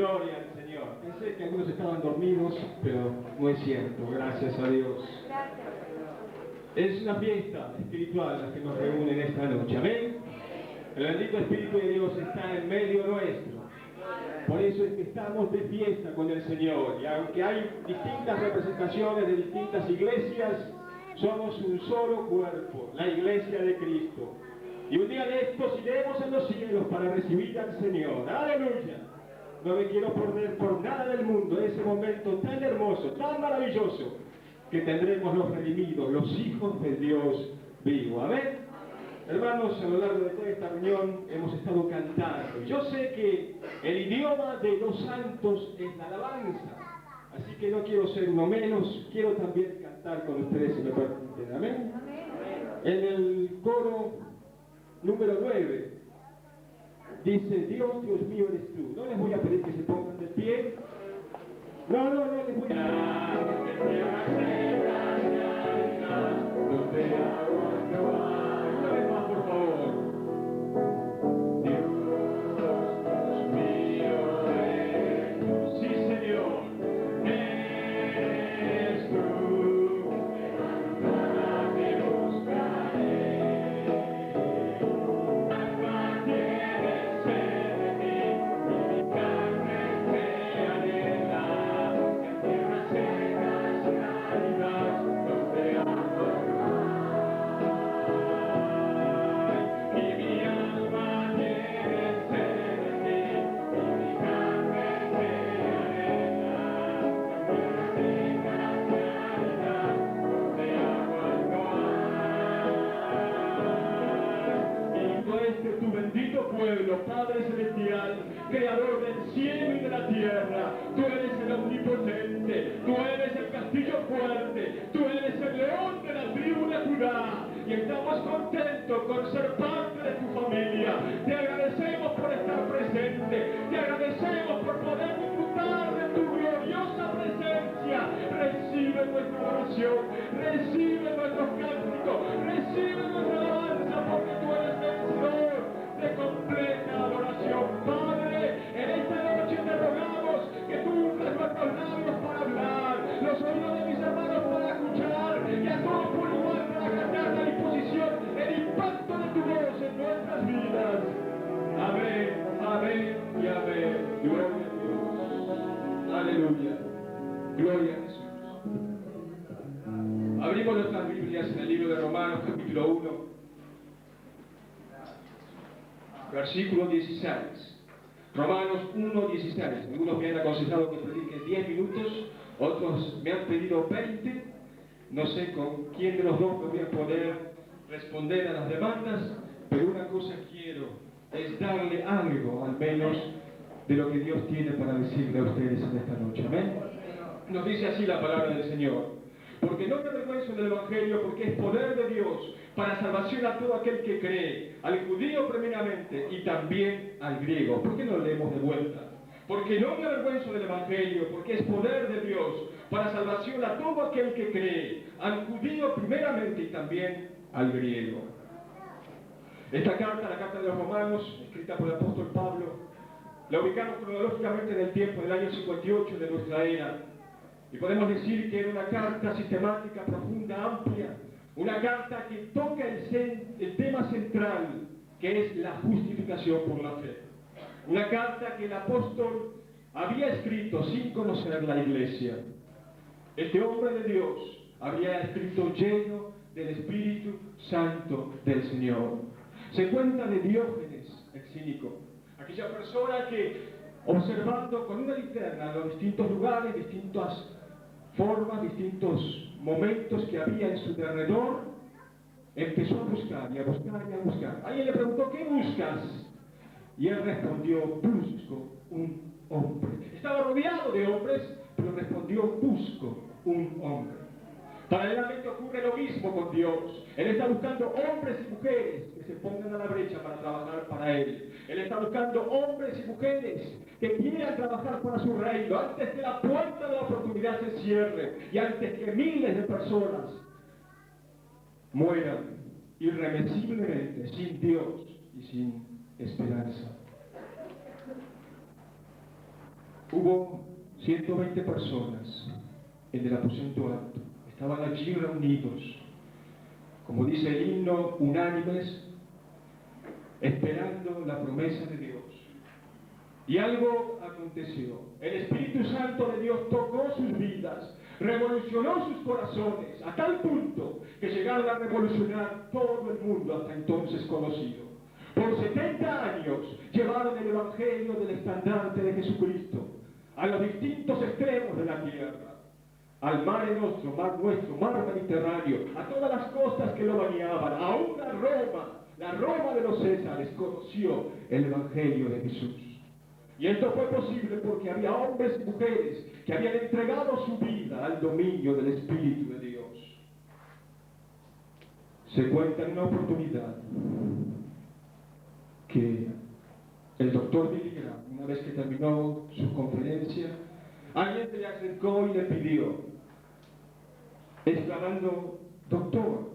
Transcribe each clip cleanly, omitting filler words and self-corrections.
Gloria al Señor. Pensé que algunos estaban dormidos, pero no es cierto, gracias a Dios. Es una fiesta espiritual la que nos reúne en esta noche, amén. El bendito Espíritu de Dios está en medio nuestro. Por eso es que estamos de fiesta con el Señor. Y aunque hay distintas representaciones de distintas iglesias, somos un solo cuerpo, la iglesia de Cristo. Y un día de estos iremos en los cielos para recibir al Señor. ¡Aleluya! No me quiero perder por nada del mundo ese momento tan hermoso, tan maravilloso, que tendremos los redimidos, los hijos de Dios vivo. Amén. Hermanos, a lo largo de toda esta reunión hemos estado cantando. Yo sé que el idioma de los santos es la alabanza. Así que no quiero ser uno menos, quiero también cantar con ustedes si me permiten. Amén. En el coro número 9 dice: Dios, Dios mío eres tú. No les voy a pedir que se pongan de pie. No les voy a... Una vez más, por favor. Dios mío eres tú. Sí, Señor. Eres tú. Para te buscaré. Alma tiene sed de ti, y mi carne te anhela. En tierras secas y áridas, donde aguas no hay. Y mi alma tiene sed de ti, y mi carne te anhela. En tierras secas y áridas, donde aguas no hay. Y tú este tu bendito pueblo, Padre Celestial, Creador del cielo y de la tierra. Tú eres el omnipotente, tú eres el castillo fuerte, tú eres el león de la tribu de Judá. Y estamos contentos con ser parte de tu familia. Te agradecemos por estar presente, te agradecemos por poder disfrutar de tu gloriosa presencia. Recibe nuestra oración, recibe nuestros cánticos, recibe nuestra alabanza, porque tú eres vencedor de completa adoración. Padre, en esta noche te rogamos que tú uses nuestros labios para hablar, los oídos de mis hermanos para escuchar, y a todos por igual para cantar a disposición el impacto de tu voz en nuestras vidas. Amén, amén y amén. Gloria a Dios. Aleluya. Gloria a Jesús. Abrimos nuestras Biblias en el libro de Romanos, capítulo 1, versículo 16. Romanos 1:16. Algunos me han aconsejado que predique 10 minutos, otros me han pedido 20. No sé con quién de los dos me voy a poder responder a las demandas, pero una cosa quiero, es darle algo, al menos, de lo que Dios tiene para decirle a ustedes en esta noche. Amén. Nos dice así la palabra del Señor: porque no me avergüenzo del Evangelio, porque es poder de Dios para salvación a todo aquel que cree, al judío primeramente y también al griego. ¿Por qué no leemos de vuelta? Porque no me avergüenzo del Evangelio, porque es poder de Dios para salvación a todo aquel que cree, al judío primeramente y también al griego. Esta carta, la carta de los Romanos, escrita por el apóstol Pablo, la ubicamos cronológicamente en el tiempo del año 58 de nuestra era. Y podemos decir que era una carta sistemática, profunda, amplia, una carta que toca el tema central, que es la justificación por la fe. Una carta que el apóstol había escrito sin conocer la iglesia. Este hombre de Dios había escrito lleno del Espíritu Santo del Señor. Se cuenta de Diógenes, el cínico, aquella persona que, observando con una linterna los distintos lugares, distintas formas, distintos momentos que había en su derredor, empezó a buscar y a buscar y a buscar. Alguien le preguntó: ¿qué buscas? Y él respondió: busco un hombre. Estaba rodeado de hombres, pero respondió: busco un hombre. Paralelamente ocurre lo mismo con Dios. Él está buscando hombres y mujeres que se pongan a la brecha para trabajar para Él. Él está buscando hombres y mujeres que quieran trabajar para su reino antes que la puerta de la oportunidad se cierre y antes que miles de personas mueran irremisiblemente sin Dios y sin esperanza. Hubo 120 personas en el aposento alto. Estaban allí reunidos, como dice el himno, unánimes, esperando la promesa de Dios. Y algo aconteció. El Espíritu Santo de Dios tocó sus vidas, revolucionó sus corazones, a tal punto que llegaron a revolucionar todo el mundo hasta entonces conocido. Por 70 años llevaron el Evangelio del estandarte de Jesucristo a los distintos extremos de la tierra, al mar nuestro, mar Mediterráneo, a todas las costas que lo bañaban, aún a Roma, la Roma de los Césares, conoció el Evangelio de Jesús. Y esto fue posible porque había hombres y mujeres que habían entregado su vida al dominio del Espíritu de Dios. Se cuenta en una oportunidad que el doctor Billy Graham, una vez que terminó su conferencia, alguien se le acercó y le pidió, exclamando: doctor,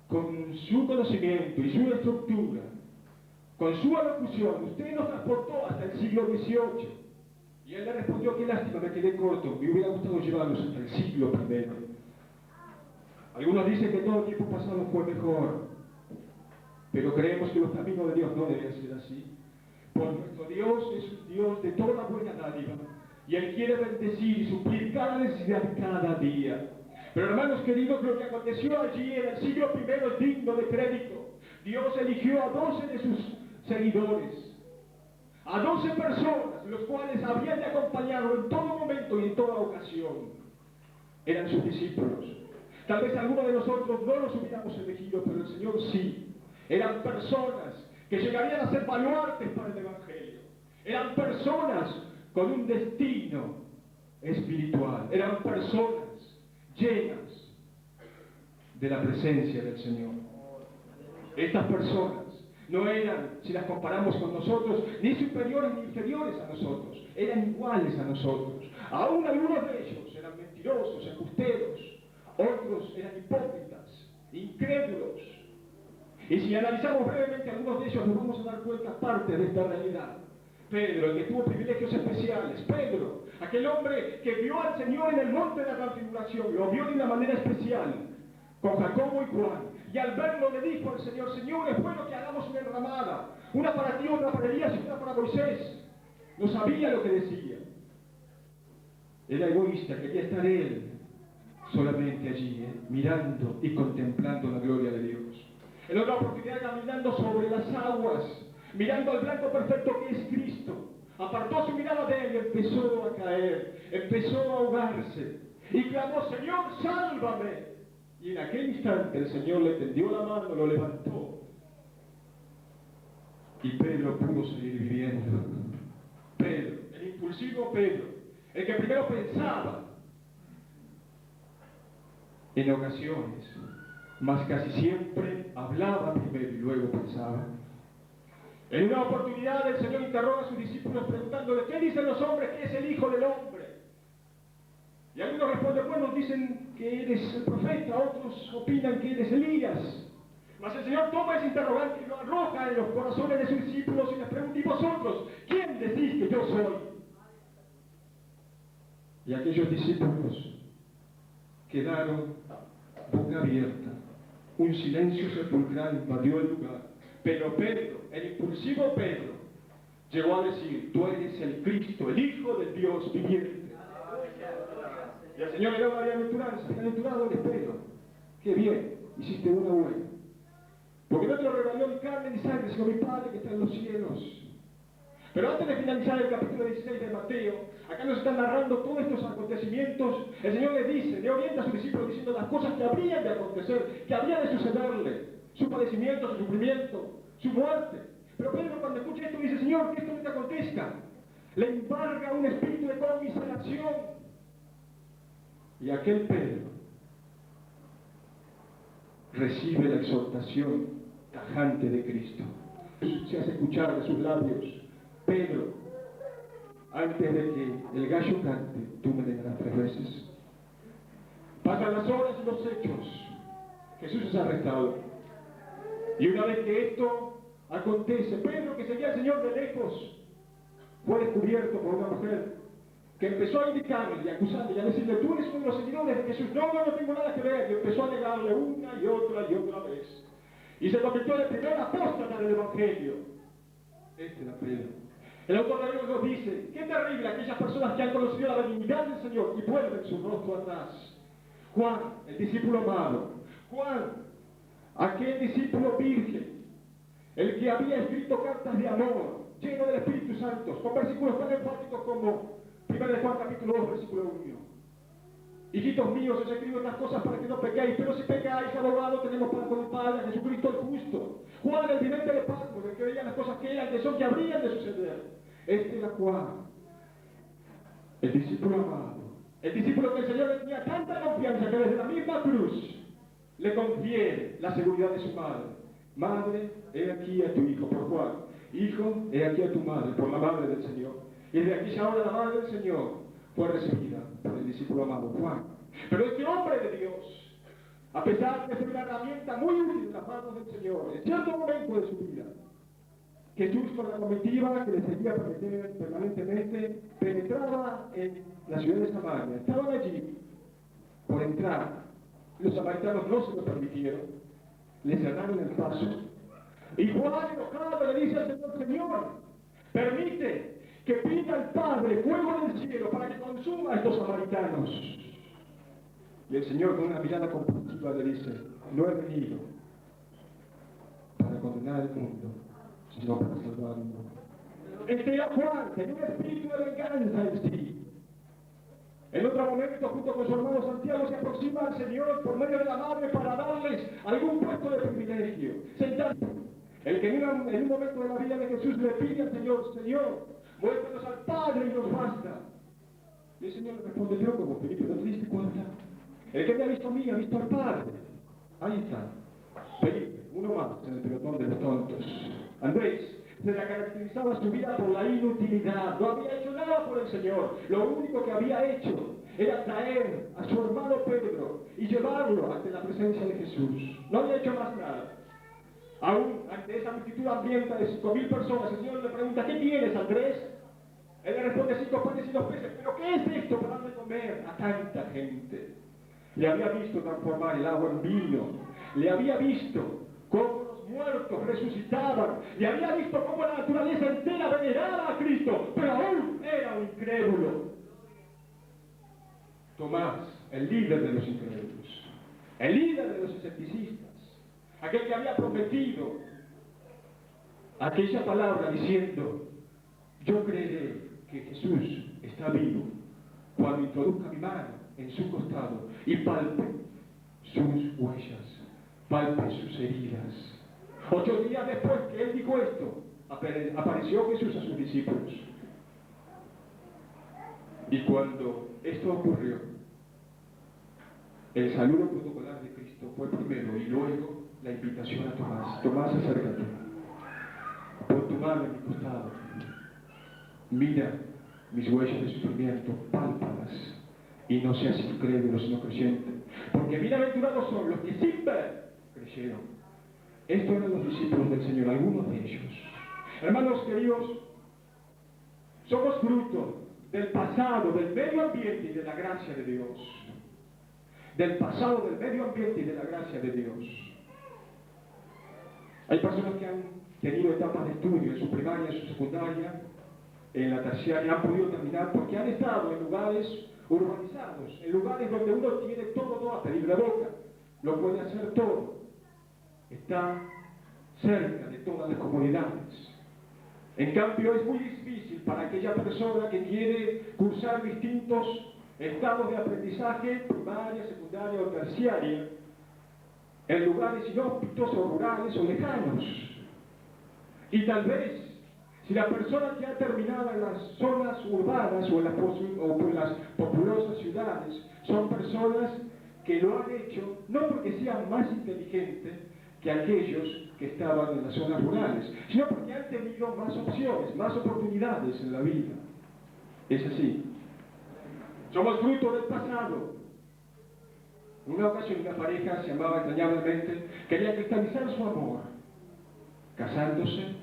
con su conocimiento y su estructura, con su alocución, usted nos transportó hasta el siglo XVIII. Y él le respondió: qué lástima, me quedé corto, me hubiera gustado llevarlos hasta el siglo I. Algunos dicen que todo el tiempo pasado fue mejor, pero creemos que los caminos de Dios no deben ser así. Pues nuestro Dios es un Dios de toda buena dádiva, y Él quiere bendecir y suplir cada necesidad cada día. Pero hermanos queridos, lo que aconteció allí en el siglo I es digno de crédito. Dios eligió a 12 de sus seguidores, a 12 personas, los cuales habían de acompañarlo en todo momento y en toda ocasión. Eran sus discípulos. Tal vez algunos de nosotros no los hubiéramos elegido, pero el Señor sí. Eran personas que llegarían a ser baluartes para el Evangelio. Eran personas con un destino espiritual. Eran personas llenas de la presencia del Señor. Estas personas no eran, si las comparamos con nosotros, ni superiores ni inferiores a nosotros. Eran iguales a nosotros. Aún algunos de ellos eran mentirosos, embusteros. Otros eran hipócritas, incrédulos. Y si analizamos brevemente algunos de ellos, nos vamos a dar cuenta parte de esta realidad. Pedro, el que tuvo privilegios especiales. Pedro, aquel hombre que vio al Señor en el monte de la transfiguración, lo vio de una manera especial, con Jacobo y Juan. Y al verlo le dijo al Señor: Señor, es bueno que hagamos una enramada, una para ti, otra para Elías y una para Moisés. No sabía lo que decía. Era egoísta, quería estar él solamente allí, mirando y contemplando la gloria de Dios. En otra oportunidad, caminando sobre las aguas, mirando al blanco perfecto que es Cristo, apartó su mirada de él y empezó a caer, empezó a ahogarse y clamó: Señor, sálvame. Y en aquel instante el Señor le tendió la mano, lo levantó y Pedro pudo seguir viviendo. Pedro, el impulsivo Pedro, el que primero pensaba en ocasiones, mas casi siempre hablaba primero y luego pensaba. En una oportunidad el Señor interroga a sus discípulos preguntándole: ¿qué dicen los hombres que es el Hijo del Hombre? Y algunos responden: bueno, dicen que eres el profeta, otros opinan que eres Elías. Mas el Señor toma ese interrogante y lo arroja en los corazones de sus discípulos y les pregunta: ¿y vosotros? ¿Quién decís que yo soy? Y aquellos discípulos quedaron boca abierta. Un silencio sepulcral invadió el lugar. Pero Pedro, el impulsivo Pedro, llegó a decir: tú eres el Cristo, el Hijo del Dios viviente. Y el Señor le dio una bienaventuranza: bienaventurado eres Pedro, qué bien, hiciste una buena. Porque no te lo reveló ni carne ni sangre, sino mi Padre que está en los cielos. Pero antes de finalizar el capítulo 16 de Mateo, acá nos están narrando todos estos acontecimientos. El Señor le dice, le orienta a sus discípulos diciendo las cosas que habrían de acontecer, que habría de sucederle: su padecimiento, su sufrimiento, su muerte. Pero Pedro, cuando escucha esto, dice: Señor, que esto no te acontezca. Le embarga un espíritu de conmiseración. Y aquel Pedro recibe la exhortación tajante de Cristo. Se hace escuchar de sus labios: Pedro, antes de que el gallo cante, tú me negarás 3 veces. Pasan las horas y los hechos. Jesús es arrestado. Y una vez que esto acontece, Pedro, que seguía al Señor de lejos, fue descubierto por una mujer que empezó a indicarle y acusarle y a decirle, tú eres uno de los seguidores de Jesús. No, no tengo nada que ver. Y empezó a negarle una y otra vez. Y se convirtió en el primer apóstata del Evangelio. Este era Pedro. El autor de Hebreos nos dice, qué terrible aquellas personas que han conocido la benignidad del Señor y vuelven su rostro atrás. Juan, el discípulo amado. Juan, aquel discípulo virgen, el que había escrito cartas de amor, lleno del Espíritu Santo, con versículos tan enfáticos como 1 Juan capítulo 2, versículo 1. Hijitos míos, os escribo estas cosas para que no pequéis, pero si pecáis, abogado tenemos para con el Padre, Jesucristo el justo. Juan, el vidente de Patmos, el que veía las cosas que eran, que son, que habrían de suceder. Este era Juan, el discípulo amado, el discípulo que el Señor le tenía tanta confianza que desde la misma cruz le confiere la seguridad de su madre. Madre, he aquí a tu hijo, por Juan. Hijo, he aquí a tu madre, por la madre del Señor. Y desde aquella hora la madre del Señor fue recibida por el discípulo amado Juan. Pero este hombre de Dios, a pesar de ser una herramienta muy útil en las manos del Señor, en cierto momento de su vida, Jesús, con la comitiva que le seguía permanentemente, penetraba en la ciudad de Samaria. Estaban allí por entrar. Los samaritanos no se lo permitieron. Le cerraron el paso. Y Juan, enojado, le dice al Señor, Señor, permite que pida al Padre fuego del cielo para que consuma a estos samaritanos. Y el Señor, con una mirada compasiva, le dice, no he venido para condenar al mundo, sino para salvar al mundo. Este era Juan, tenía un espíritu de venganza en sí. En otro momento, junto con su hermano Santiago, se aproxima al Señor por medio de la madre para darles algún puesto de privilegio. Sentarse. El que en un momento de la vida de Jesús le pide al Señor, Señor, muéstranos al Padre y nos basta. Y el Señor le responde, pero como Felipe, ¿no te diste cuenta? El que me ha visto a mí, ha visto al Padre. Ahí está. Felipe, uno más en el pelotón de los tontos. Andrés, se la caracterizaba su vida por la inutilidad. No había hecho nada por el Señor. Lo único que había hecho era traer a su hermano Pedro y llevarlo ante la presencia de Jesús. No había hecho más nada. Aún ante esa multitud hambrienta de 5.000 personas, el Señor le pregunta, ¿qué tienes, Andrés? Él le responde, 5 panes y 2 peces. ¿Pero qué es esto para dar de comer a tanta gente? Le había visto transformar el agua en vino. Le había visto cómo los muertos resucitaban. Le había visto cómo la naturaleza entera veneraba a Cristo. Pero aún era un incrédulo. Tomás, el líder de los incrédulos, el líder de los escepticistas, aquel que había prometido aquella palabra diciendo, yo creeré que Jesús está vivo cuando introduzca mi mano en su costado y palpe sus huellas, palpe sus heridas. 8 días después que él dijo esto, apareció Jesús a sus discípulos. Y cuando esto ocurrió, el saludo protocolar de Cristo fue primero y luego la invitación a Tomás. Tomás, acércate. Pon tu mano en mi costado. Mira mis huellas de sufrimiento, pálpalas. Y no seas incrédulo, sino creyente. Porque bienaventurados son los que sin ver creyeron. Estos eran los discípulos del Señor, algunos de ellos. Hermanos queridos, somos fruto del pasado, del medio ambiente y de la gracia de Dios. Del pasado, del medio ambiente y de la gracia de Dios. Hay personas que han tenido etapas de estudio en su primaria, en su secundaria, en la terciaria, han podido terminar porque han estado en lugares urbanizados, en lugares donde uno tiene todo a pedir de boca, lo puede hacer todo, está cerca de todas las comunidades. En cambio, es muy difícil para aquella persona que quiere cursar distintos estados de aprendizaje, primaria, secundaria o terciaria, en lugares inhóspitos o rurales o lejanos. Y tal vez, si la persona que ha terminado en las zonas urbanas o en las populosas ciudades, son personas que lo han hecho no porque sean más inteligentes que aquellos que estaban en las zonas rurales, sino porque han tenido más opciones, más oportunidades en la vida. Es así. Somos fruto del pasado. En una ocasión una pareja se amaba entrañablemente, quería cristalizar su amor, casándose,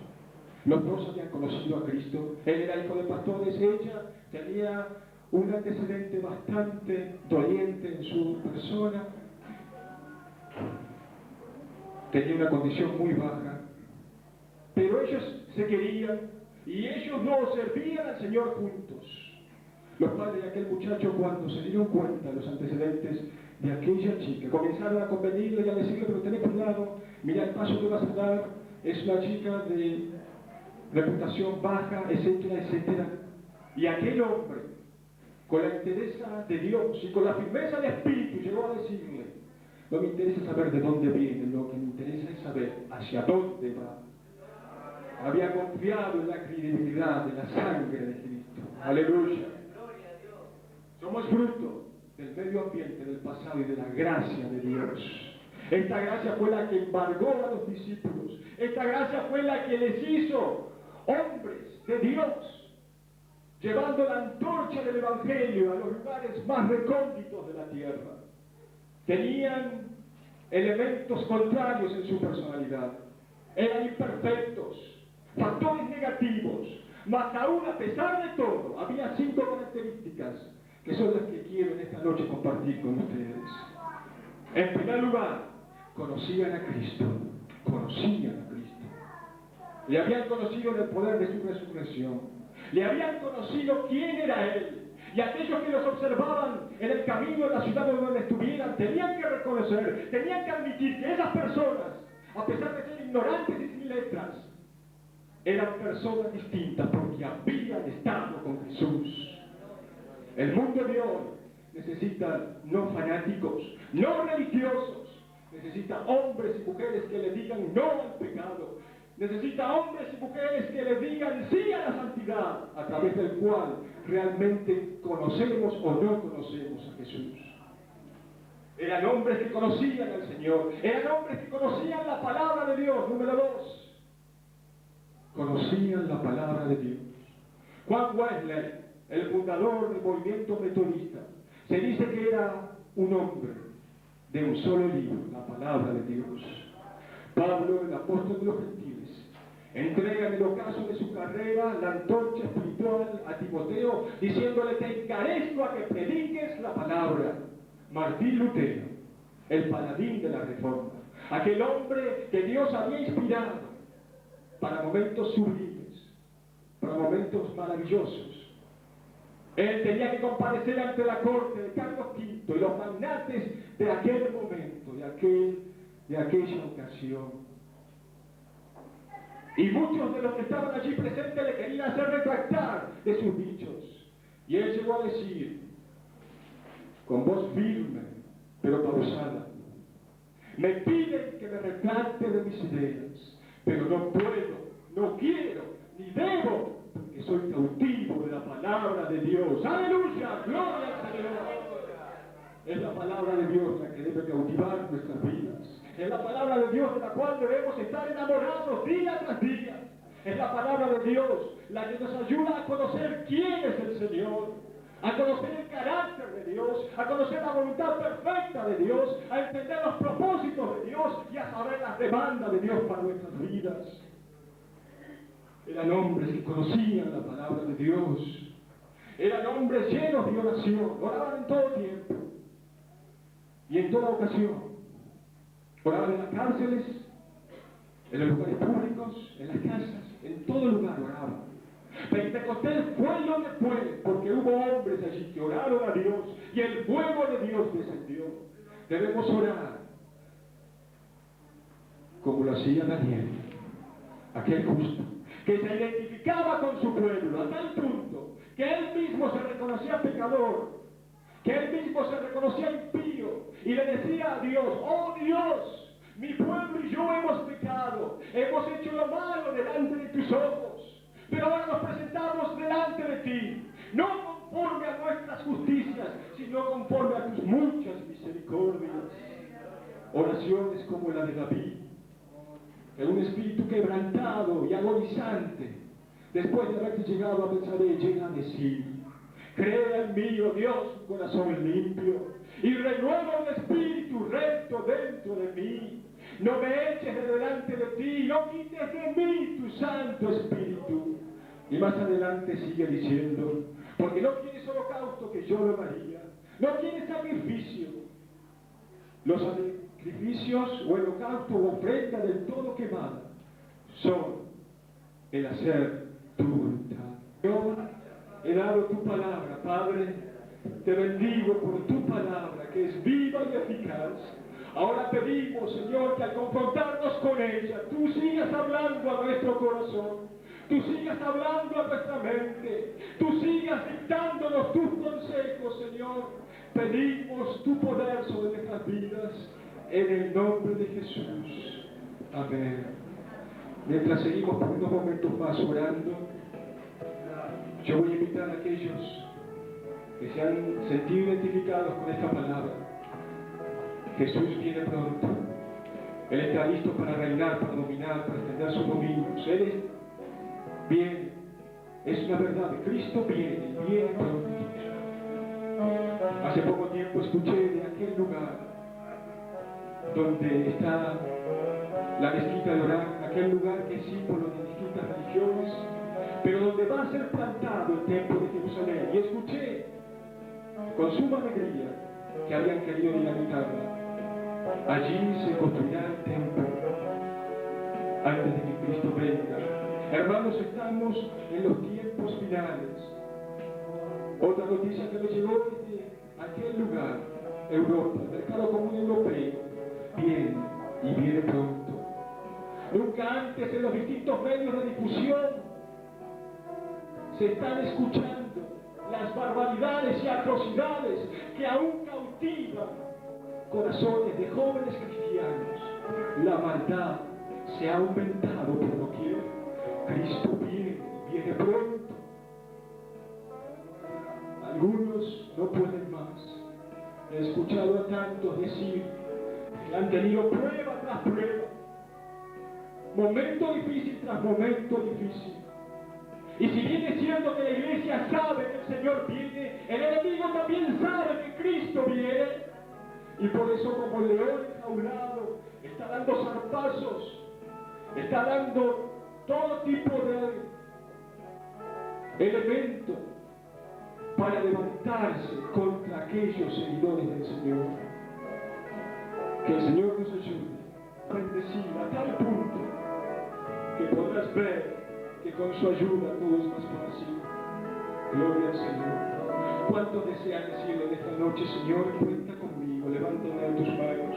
Los dos habían conocido a Cristo. Él era hijo de pastores, ella tenía un antecedente bastante doliente en su persona. Tenía una condición muy baja. Pero ellos se querían y ellos no servían al Señor juntos. Los padres de aquel muchacho, cuando se dieron cuenta de los antecedentes de aquella chica, comenzaron a convenirle y a decirle: pero ten cuidado, mira el paso que vas a dar, es una chica de reputación baja, etcétera, etcétera. Y aquel hombre, con la entereza de Dios y con la firmeza de espíritu, llegó a decirle: no me interesa saber de dónde viene, lo que me interesa es saber hacia dónde va. Había confiado en la credibilidad de la sangre de Cristo. Aleluya. Somos fruto del medio ambiente, del pasado y de la gracia de Dios. Esta gracia fue la que embargó a los discípulos. Esta gracia fue la que les hizo hombres de Dios, llevando la antorcha del Evangelio a los lugares más recónditos de la tierra. Tenían elementos contrarios en su personalidad. Eran imperfectos, factores negativos, mas aún a pesar de todo, había 5 características que son las que quiero en esta noche compartir con ustedes. En primer lugar, conocían a Cristo. Le habían conocido el poder de su resurrección. Le habían conocido quién era Él. Y aquellos que los observaban en el camino de la ciudad donde estuvieran, tenían que reconocer, tenían que admitir que esas personas, a pesar de ser ignorantes y sin letras, eran personas distintas porque habían estado con Jesús. El mundo de hoy necesita no fanáticos, no religiosos, necesita hombres y mujeres que le digan no al pecado, necesita hombres y mujeres que le digan sí a la santidad, a través del cual realmente conocemos o no conocemos a Jesús. Eran hombres que conocían al Señor, eran hombres que conocían la palabra de Dios. Número 2, conocían la palabra de Dios. Juan Wesley, el fundador del movimiento metodista, se dice que era un hombre de un solo libro, la palabra de Dios. Pablo, el apóstol de los gentiles, entrega en el ocaso de su carrera la antorcha espiritual a Timoteo, diciéndole: te encarezco a que prediques la palabra. Martín Lutero, el paladín de la Reforma, aquel hombre que Dios había inspirado para momentos sublimes, para momentos maravillosos. Él tenía que comparecer ante la corte de Carlos V y los magnates de aquel momento, de aquella ocasión. Y muchos de los que estaban allí presentes le querían hacer retractar de sus dichos. Y él llegó a decir, con voz firme, pero pausada: me piden que me retracte de mis ideas, pero no puedo, no quiero, ni debo, porque soy cautivo de la palabra de Dios. ¡Aleluya! ¡Gloria al Señor! Es la palabra de Dios la que debe cautivar nuestras vidas. Es la palabra de Dios de la cual debemos estar enamorados día tras día. Es la palabra de Dios la que nos ayuda a conocer quién es el Señor, a conocer el carácter de Dios, a conocer la voluntad perfecta de Dios, a entender los propósitos de Dios y a saber las demandas de Dios para nuestras vidas. Eran hombres que conocían la palabra de Dios. Eran hombres llenos de oración. Oraban en todo tiempo y en toda ocasión. Oraban en las cárceles, en los lugares públicos, en las casas, en todo lugar oraban. Pentecostés fue donde fue, porque hubo hombres allí que oraron a Dios y el fuego de Dios descendió. Debemos orar como lo hacía Daniel, aquel justo, que se identificaba con su pueblo a tal punto que él mismo se reconocía pecador, que él mismo se reconocía impío y le decía a Dios: oh Dios, mi pueblo y yo hemos pecado, hemos hecho lo malo delante de tus ojos, pero ahora nos presentamos delante de ti, no conforme a nuestras justicias, sino conforme a tus muchas misericordias. Oraciones como la de David, en un espíritu quebrantado y agonizante, después de haberse llegado a Betsabé, llega a decir: crea en mí, oh Dios, un corazón limpio y renueva un espíritu recto dentro de mí. No me eches de delante de ti, no quites de mí tu tu Santo Espíritu. Y más adelante sigue diciendo, porque no quieres holocausto que yo lo daría, no quieres sacrificio. Los sacrificios o holocausto o ofrenda del todo quemada son el hacer tu voluntad. Yo he dado tu palabra, Padre, te bendigo por tu palabra que es viva y eficaz. Ahora pedimos, Señor, que al confrontarnos con ella, tú sigas hablando a nuestro corazón, tú sigas hablando a nuestra mente, tú sigas dictándonos tus consejos, Señor. Pedimos tu poder sobre nuestras vidas, en el nombre de Jesús. Amén. Mientras seguimos por unos momentos más orando, yo voy a invitar a aquellos que se han sentido identificados con esta palabra. Jesús viene pronto. Él está listo para reinar, para dominar, para extender sus dominios. Él viene. Es una verdad. Cristo viene pronto. Hace poco tiempo escuché de aquel lugar donde está la mezquita de Orán, aquel lugar que es símbolo de distintas religiones, pero donde va a ser plantado el templo de Jerusalén. Y escuché con suma alegría que habían querido dinamitarla. Allí se construirá el templo antes de que Cristo venga. Hermanos, estamos en los tiempos finales. Otra noticia que nos llegó desde aquel lugar, Europa, el mercado común europeo, viene pronto. Nunca antes en los distintos medios de difusión se están escuchando las barbaridades y atrocidades que aún cautivan corazones de jóvenes cristianos. La maldad se ha aumentado por doquier. Cristo viene pronto. Algunos no pueden más. He escuchado a tantos decir que han tenido prueba tras prueba, momento difícil tras momento difícil. Y si bien es cierto que la iglesia sabe que el Señor viene, el enemigo también sabe que Cristo viene. Y por eso, como león enjaulado, está dando zarpazos, está dando todo tipo de elementos para levantarse contra aquellos seguidores del Señor. Que el Señor nos ayude a bendecir a tal punto que podrás ver que con su ayuda todo es más fácil. Gloria al Señor. ¿Cuántos desean decirle en esta noche, Señor, cuenta conmigo? Levanta una de tus manos.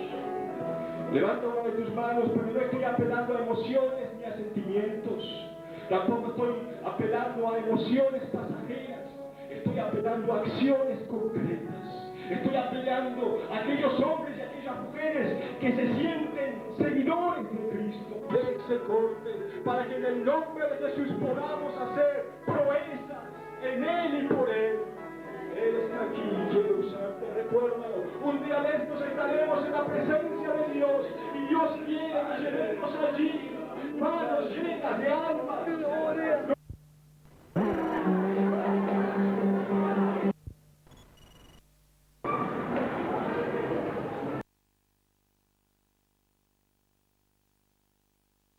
Levanta una de tus manos, pero no estoy apelando a emociones ni a sentimientos. Tampoco estoy apelando a emociones pasajeras. Estoy apelando a acciones concretas. Estoy apelando a aquellos hombres y aquellas mujeres que se sienten seguidores de Cristo. Déjense corte para que en el nombre de Jesús podamos hacer proezas en Él y por Él. Él está aquí y quiere usarte. Recuérdalo. Un día de estos estaremos en la presencia de Dios y Dios quiere que lleguemos allí manos llenas de almas.